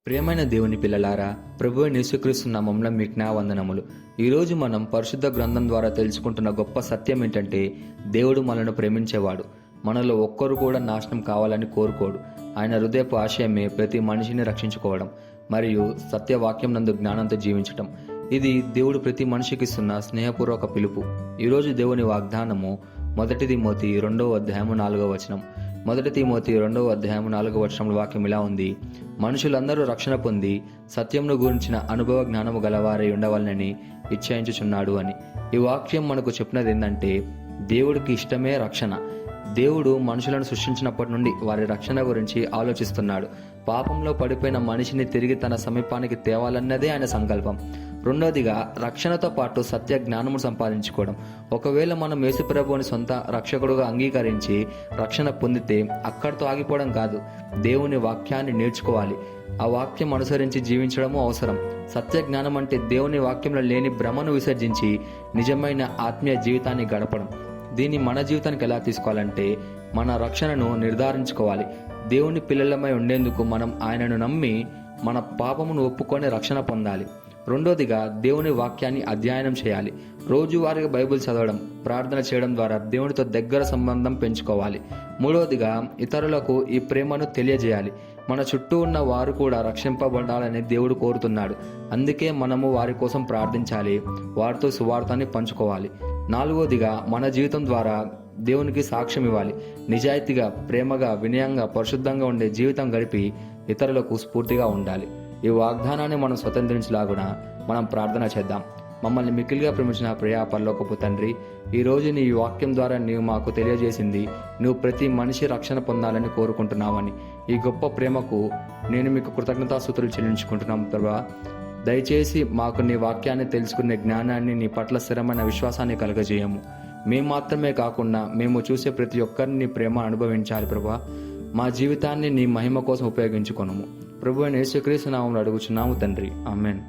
ప్రియమైన దేవుని పిల్లలారా, ప్రభువైన యేసుక్రీస్తు నామములో మీకు నా వందనములు. ఈరోజు మనం పరిశుద్ధ గ్రంథం ద్వారా తెలుసుకుంటున్న గొప్ప సత్యం ఏంటంటే, దేవుడు మనల్ని ప్రేమించేవాడు. మనలో ఒక్కరు కూడా నాశనం కావాలని కోరుకోడు. ఆయన హృదయపు ఆశయమే ప్రతి మనిషిని రక్షించుకోవడం మరియు సత్యవాక్యం నందు జ్ఞానంతో జీవించటం. ఇది దేవుడు ప్రతి మనిషికి ఇస్తున్న స్నేహపూర్వక పిలుపు. ఈరోజు దేవుని వాగ్దానము 1 తిమోతి 2:4. 1 తిమోతి 2:4 వాక్యం ఇలా ఉంది: మనుషులందరూ రక్షణ పొంది సత్యమును గురించిన అనుభవ జ్ఞానము గలవారై ఉండవాలని ఇచ్ఛయించుచున్నాడు అని. ఈ వాక్యం మనకు చెప్పినది ఏంటంటే, దేవుడికి ఇష్టమే రక్షణ. దేవుడు మనుషులను సృష్టించినప్పటి నుండి వారి రక్షణ గురించి ఆలోచిస్తున్నాడు. పాపంలో పడిపోయిన మనిషిని తిరిగి తన సమీపానికి తేవాలన్నదే ఆయన సంకల్పం. రెండోదిగా, రక్షణతో పాటు సత్య జ్ఞానము సంపాదించుకోవడం. ఒకవేళ మనం యేసుప్రభువుని సొంత రక్షకుడుగా అంగీకరించి రక్షణ పొందితే అక్కడితో ఆగిపోవడం కాదు, దేవుని వాక్యాన్ని నేర్చుకోవాలి. ఆ వాక్యం అనుసరించి జీవించడము అవసరం. సత్య జ్ఞానం అంటే దేవుని వాక్యంలో లేని భ్రమను విసర్జించి నిజమైన ఆత్మీయ జీవితాన్ని గడపడం. దీన్ని మన జీవితానికి ఎలా తీసుకోవాలంటే, మన రక్షణను నిర్ధారించుకోవాలి. దేవుని పిల్లలమై ఉండేందుకు మనం ఆయనను నమ్మి మన పాపమును ఒప్పుకొని రక్షణ పొందాలి. రెండోదిగా, దేవుని వాక్యాన్ని అధ్యయనం చేయాలి. రోజువారీగా బైబిల్ చదవడం, ప్రార్థన చేయడం ద్వారా దేవునితో దగ్గర సంబంధం పెంచుకోవాలి. మూడవదిగా, ఇతరులకు ఈ ప్రేమను తెలియజేయాలి. మన చుట్టూ ఉన్న వారు కూడా రక్షింపబడాలని దేవుడు కోరుతున్నాడు. అందుకే మనము వారి కోసం ప్రార్థించాలి, వారితో సువార్తని పంచుకోవాలి. నాలుగవదిగా, మన జీవితం ద్వారా దేవునికి సాక్ష్యం ఇవ్వాలి. నిజాయితీగా, ప్రేమగా, వినయంగా, పరిశుద్ధంగా ఉండే జీవితం గడిపి ఇతరులకు స్ఫూర్తిగా ఉండాలి. ఈ వాగ్దానాన్ని మనం స్వతంత్రించలాగున మనం ప్రార్థన చేద్దాం. మమ్మల్ని మిక్కిలిగా ప్రేమించిన ప్రియ పరలోకపు తండ్రి, ఈరోజు నీ వాక్యం ద్వారా నీవు మాకు తెలియజేసింది, నువ్వు ప్రతి మనిషి రక్షణ పొందాలని కోరుకుంటున్నావని. ఈ గొప్ప ప్రేమకు నేను మీకు కృతజ్ఞతాస్తుతులు చెల్లించుకుంటున్నాం ప్రభా. దయచేసి మాకు నీ వాక్యాన్ని తెలుసుకునే జ్ఞానాన్ని, నీ పట్ల స్థిరమైన విశ్వాసాన్ని కలుగజేయము. మేము మాత్రమే కాకుండా మేము చూసే ప్రతి ఒక్కరిని నీ ప్రేమ అనుభవించాలి ప్రభా. మా జీవితాన్ని నీ మహిమ కోసం ఉపయోగించుకొనుము. ప్రభువైన యేసుక్రీస్తు నామములో అడుగుచున్నాము తండ్రి, ఆమేన్.